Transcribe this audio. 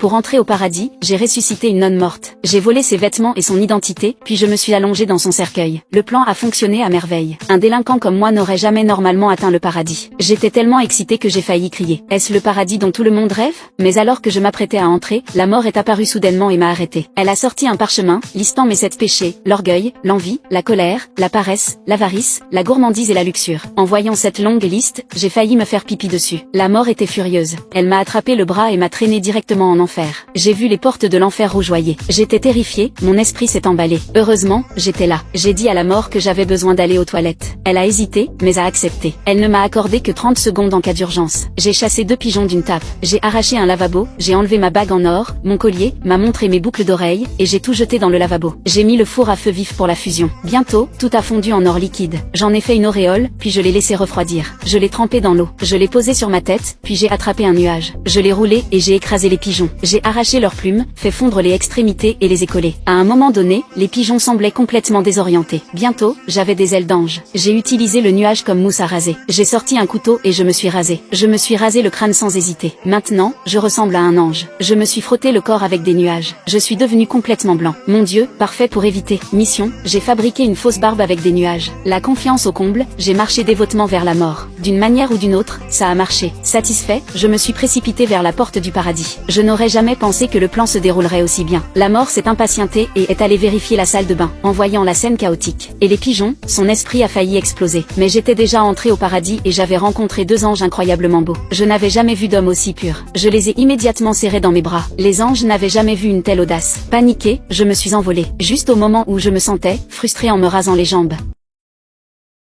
Pour entrer au paradis, j'ai ressuscité une nonne morte. J'ai volé ses vêtements et son identité, puis je me suis allongé dans son cercueil. Le plan a fonctionné à merveille. Un délinquant comme moi n'aurait jamais normalement atteint le paradis. J'étais tellement excité que j'ai failli crier. Est-ce le paradis dont tout le monde rêve? Mais alors que je m'apprêtais à entrer, la mort est apparue soudainement et m'a arrêté. Elle a sorti un parchemin, listant mes 7 péchés, l'orgueil, l'envie, la colère, la paresse, l'avarice, la gourmandise et la luxure. En voyant cette longue liste, j'ai failli me faire pipi dessus. La mort était furieuse. Elle m'a attrapé le bras et m'a traîné directement en enfer. J'ai vu les portes de l'enfer rougeoyer. J'étais terrifié, mon esprit s'est emballé. Heureusement, j'étais là. J'ai dit à la mort que j'avais besoin d'aller aux toilettes. Elle a hésité, mais a accepté. Elle ne m'a accordé que 30 secondes en cas d'urgence. J'ai chassé 2 pigeons d'une tape. J'ai arraché un lavabo, j'ai enlevé ma bague en or, mon collier, ma montre et mes boucles d'oreilles, et j'ai tout jeté dans le lavabo. J'ai mis le four à feu vif pour la fusion. Bientôt, tout a fondu en or liquide. J'en ai fait une auréole, puis je l'ai laissé refroidir. Je l'ai trempé dans l'eau. Je l'ai posé sur ma tête, puis j'ai attrapé un nuage. Je l'ai roulé et j'ai écrasé les pigeons. J'ai arraché leurs plumes, fait fondre les extrémités et les ai collées. À un moment donné, les pigeons semblaient complètement désorientés. Bientôt, j'avais des ailes d'ange. J'ai utilisé le nuage comme mousse à raser. J'ai sorti un couteau et je me suis rasé. Je me suis rasé le crâne sans hésiter. Maintenant, je ressemble à un ange. Je me suis frotté le corps avec des nuages. Je suis devenu complètement blanc. Mon Dieu, parfait pour éviter. Mission, j'ai fabriqué une fausse barbe avec des nuages. La confiance au comble, j'ai marché dévotement vers la mort. D'une manière ou d'une autre, ça a marché. Satisfait, je me suis précipité vers la porte du paradis. Je n'aurais jamais pensé que le plan se déroulerait aussi bien. La mort s'est impatientée et est allée vérifier la salle de bain, en voyant la scène chaotique. Et les pigeons, son esprit a failli exploser. Mais j'étais déjà entré au paradis et j'avais rencontré 2 anges incroyablement beaux. Je n'avais jamais vu d'homme aussi pur. Je les ai immédiatement serrés dans mes bras. Les anges n'avaient jamais vu une telle audace. Paniqué, je me suis envolé. Juste au moment où je me sentais frustré en me rasant les jambes.